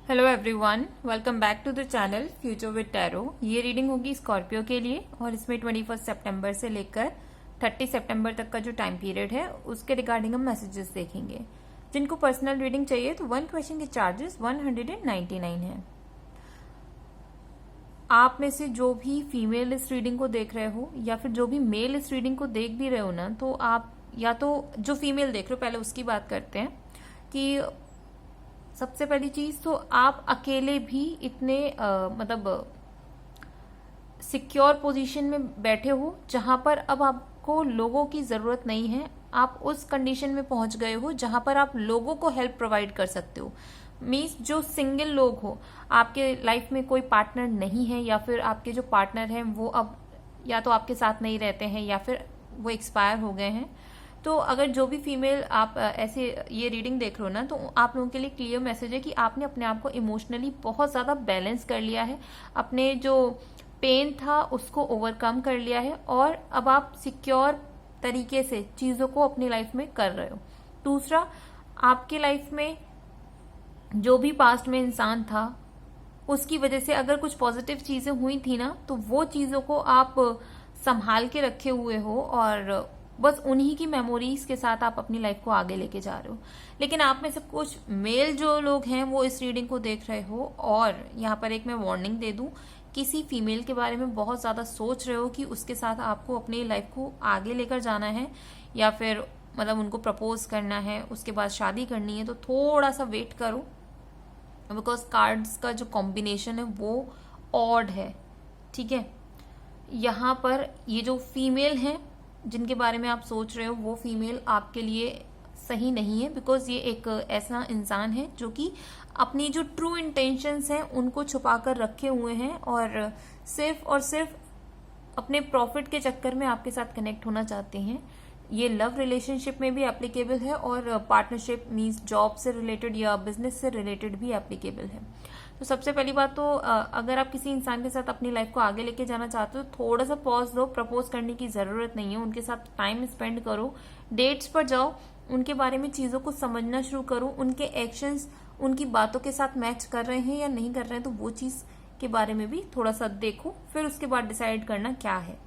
Hello everyone, welcome back to the channel future with tarot. ये reading होगी Scorpio के लिए और इसमें 21 सितंबर से लेकर 30 सितंबर तक का जो टाइम पीरियड है उसके रिगार्डिंग हम मैसेजेस देखेंगे। जिनको पर्सनल रीडिंग चाहिए तो 1 क्वेश्चन के चार्जेस 199 है। आप में से जो भी फीमेल इस रीडिंग को देख रहे हो या फिर जो भी मेल इस रीडिंग को देख भी रहे हो ना, तो आप या तो जो फीमेल देख रहे हो पहले उसकी बात करते हैं कि सबसे पहली चीज तो आप अकेले भी इतने मतलब सिक्योर पोजीशन में बैठे हो जहां पर अब आपको लोगों की जरूरत नहीं है। आप उस कंडीशन में पहुंच गए हो जहां पर आप लोगों को हेल्प प्रोवाइड कर सकते हो। मीन्स जो सिंगल लोग हो, आपके लाइफ में कोई पार्टनर नहीं है या फिर आपके जो पार्टनर हैं वो अब या तो आपके साथ नहीं रहते हैं या फिर वो एक्सपायर हो गए हैं। तो अगर जो भी फीमेल आप ऐसे ये रीडिंग देख रहे हो ना, तो आप लोगों के लिए क्लियर मैसेज है कि आपने अपने आप को इमोशनली बहुत ज्यादा बैलेंस कर लिया है, अपने जो पेन था उसको ओवरकम कर लिया है और अब आप सिक्योर तरीके से चीजों को अपनी लाइफ में कर रहे हो। दूसरा, आपकी लाइफ में जो भी पास्ट में इंसान था उसकी वजह से अगर कुछ पॉजिटिव चीजें हुई थी ना, तो वो चीजों को आप संभाल के रखे हुए हो और बस उन्हीं की मेमोरीज के साथ आप अपनी लाइफ को आगे लेके जा रहे हो। लेकिन आप में से कुछ मेल जो लोग हैं वो इस रीडिंग को देख रहे हो और यहाँ पर एक मैं वार्निंग दे दूं, किसी फीमेल के बारे में बहुत ज्यादा सोच रहे हो कि उसके साथ आपको अपनी लाइफ को आगे लेकर जाना है या फिर मतलब उनको प्रपोज करना है, उसके बाद शादी करनी है, तो थोड़ा सा वेट करो बिकॉज कार्ड्स का जो कॉम्बिनेशन है वो ऑड है। ठीक है, यहाँ पर ये जो फीमेल है जिनके बारे में आप सोच रहे हो वो फीमेल आपके लिए सही नहीं है, बिकॉज ये एक ऐसा इंसान है जो कि अपनी जो ट्रू इंटेंशंस हैं उनको छुपा कर रखे हुए हैं और सिर्फ अपने प्रॉफिट के चक्कर में आपके साथ कनेक्ट होना चाहते हैं। ये लव रिलेशनशिप में भी एप्लीकेबल है और पार्टनरशिप मीन्स जॉब से रिलेटेड या बिजनेस से रिलेटेड भी एप्लीकेबल है। तो सबसे पहली बात तो अगर आप किसी इंसान के साथ अपनी लाइफ को आगे लेके जाना चाहते हो, थोड़ा सा पॉज दो। प्रपोज करने की जरूरत नहीं है, उनके साथ टाइम स्पेंड करो, डेट्स पर जाओ, उनके बारे में चीजों को समझना शुरू करो, उनके एक्शंस उनकी बातों के साथ मैच कर रहे हैं या नहीं कर रहे हैं, तो वो चीज के बारे में भी थोड़ा सा देखो, फिर उसके बाद डिसाइड करना क्या है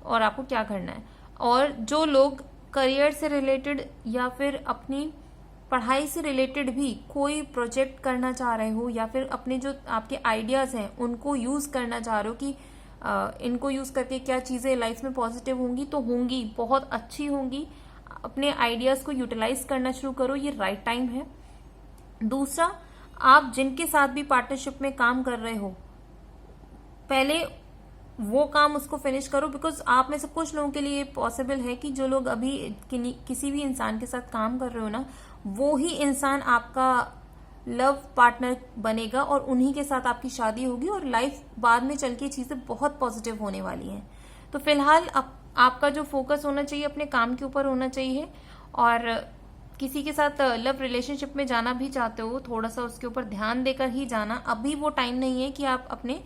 और आपको क्या करना है। और जो लोग करियर से रिलेटेड या फिर अपनी पढ़ाई से रिलेटेड भी कोई प्रोजेक्ट करना चाह रहे हो या फिर अपने जो आपके आइडियाज हैं उनको यूज करना चाह रहे हो कि इनको यूज करके क्या चीजें लाइफ में पॉजिटिव होंगी, तो होंगी, बहुत अच्छी होंगी। अपने आइडियाज को यूटिलाइज करना शुरू करो, ये राइट टाइम है। दूसरा, आप जिनके साथ भी पार्टनरशिप में काम कर रहे हो पहले वो काम उसको फिनिश करो, बिकॉज आप में से कुछ लोगों के लिए पॉसिबल है कि जो लोग अभी किसी भी इंसान के साथ काम कर रहे हो ना, वो ही इंसान आपका लव पार्टनर बनेगा और उन्हीं के साथ आपकी शादी होगी और लाइफ बाद में चल के चीजें बहुत पॉजिटिव होने वाली हैं। तो फिलहाल आपका जो फोकस होना चाहिए अपने काम के ऊपर होना चाहिए। और किसी के साथ लव रिलेशनशिप में जाना भी चाहते हो, थोड़ा सा उसके ऊपर ध्यान देकर ही जाना। अभी वो टाइम नहीं है कि आप अपने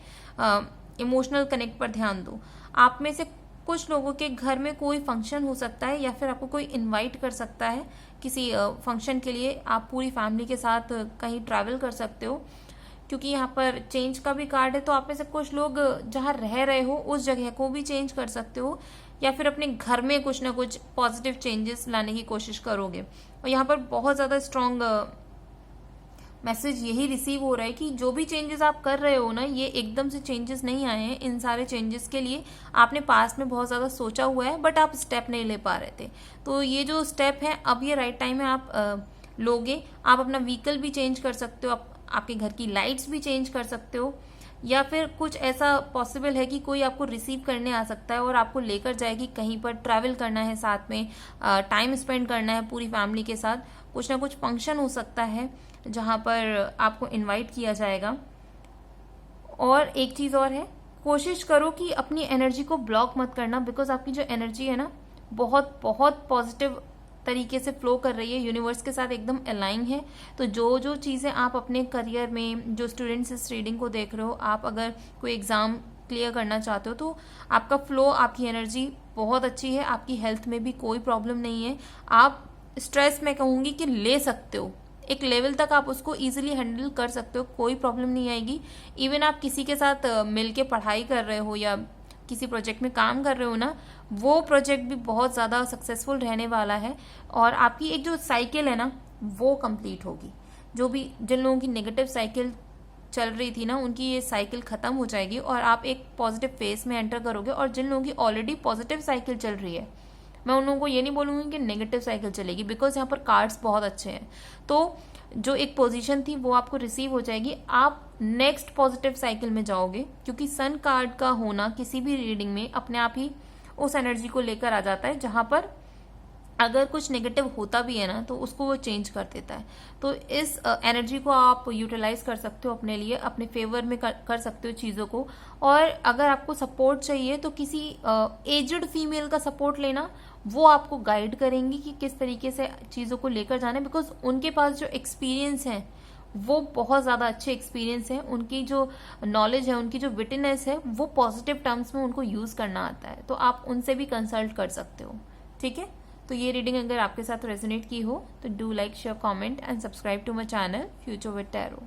इमोशनल कनेक्ट पर ध्यान दो। आप में से कुछ लोगों के घर में कोई फंक्शन हो सकता है या फिर आपको कोई इनवाइट कर सकता है किसी फंक्शन के लिए। आप पूरी फैमिली के साथ कहीं ट्रैवल कर सकते हो, क्योंकि यहाँ पर चेंज का भी कार्ड है। तो आप में से कुछ लोग जहाँ रह रहे हो उस जगह को भी चेंज कर सकते हो या फिर अपने घर में कुछ ना कुछ पॉजिटिव चेंजेस लाने की कोशिश करोगे। और यहाँ पर बहुत ज्यादा स्ट्रांग मैसेज यही रिसीव हो रहा है कि जो भी चेंजेस आप कर रहे हो ना, ये एकदम से चेंजेस नहीं आए हैं। इन सारे चेंजेस के लिए आपने पास्ट में बहुत ज्यादा सोचा हुआ है बट आप स्टेप नहीं ले पा रहे थे। तो ये जो स्टेप है अब ये राइट टाइम है, आप लोगे। आप अपना व्हीकल भी चेंज कर सकते हो, आपके घर की लाइट्स भी चेंज कर सकते हो, या फिर कुछ ऐसा पॉसिबल है कि कोई आपको रिसीव करने आ सकता है और आपको लेकर जाएगी कहीं पर, ट्रैवल करना है, साथ में टाइम स्पेंड करना है पूरी फैमिली के साथ। कुछ ना कुछ फंक्शन हो सकता है जहां पर आपको इनवाइट किया जाएगा। और एक चीज और है, कोशिश करो कि अपनी एनर्जी को ब्लॉक मत करना, बिकॉज आपकी जो एनर्जी है ना बहुत बहुत पॉजिटिव तरीके से फ्लो कर रही है, यूनिवर्स के साथ एकदम अलाइन है। तो जो जो चीजें आप अपने करियर में, जो स्टूडेंट्स इस रीडिंग को देख रहे हो, आप अगर कोई एग्जाम क्लियर करना चाहते हो तो आपका फ्लो, आपकी एनर्जी बहुत अच्छी है। आपकी हेल्थ में भी कोई प्रॉब्लम नहीं है। आप स्ट्रेस मैं कहूंगी कि ले सकते हो, एक लेवल तक आप उसको इजीली हैंडल कर सकते हो, कोई प्रॉब्लम नहीं आएगी। इवन आप किसी के साथ मिल के पढ़ाई कर रहे हो या किसी प्रोजेक्ट में काम कर रहे हो ना, वो प्रोजेक्ट भी बहुत ज़्यादा सक्सेसफुल रहने वाला है और आपकी एक जो साइकिल है ना वो कंप्लीट होगी। जो भी जिन लोगों की नेगेटिव साइकिल चल रही थी ना, उनकी ये साइकिल खत्म हो जाएगी और आप एक पॉजिटिव फेज में एंटर करोगे। और जिन लोगों की ऑलरेडी पॉजिटिव साइकिल चल रही है, मैं उन लोगों को ये नहीं बोलूँगी कि नेगेटिव साइकिल चलेगी, बिकॉज यहाँ पर कार्ड्स बहुत अच्छे हैं। तो जो एक पोजीशन थी वो आपको रिसीव हो जाएगी, आप नेक्स्ट पॉजिटिव साइकिल में जाओगे, क्योंकि सन कार्ड का होना किसी भी रीडिंग में अपने आप ही उस एनर्जी को लेकर आ जाता है, जहां पर अगर कुछ नेगेटिव होता भी है ना तो उसको वो चेंज कर देता है। तो इस एनर्जी को आप यूटिलाइज कर सकते हो अपने लिए, अपने फेवर में कर सकते हो चीज़ों को। और अगर आपको सपोर्ट चाहिए तो किसी एजड फीमेल का सपोर्ट लेना, वो आपको गाइड करेंगी कि किस तरीके से चीज़ों को लेकर जाना है, बिकॉज उनके पास जो एक्सपीरियंस है वो बहुत ज़्यादा अच्छे एक्सपीरियंस है, उनकी जो नॉलेज है, उनकी जो विटनेस है, वो पॉजिटिव टर्म्स में उनको यूज़ करना आता है। तो आप उनसे भी कंसल्ट कर सकते हो, ठीक है। तो ये रीडिंग अगर आपके साथ रेजोनेट की हो तो do like, share, comment and subscribe to my channel future with tarot.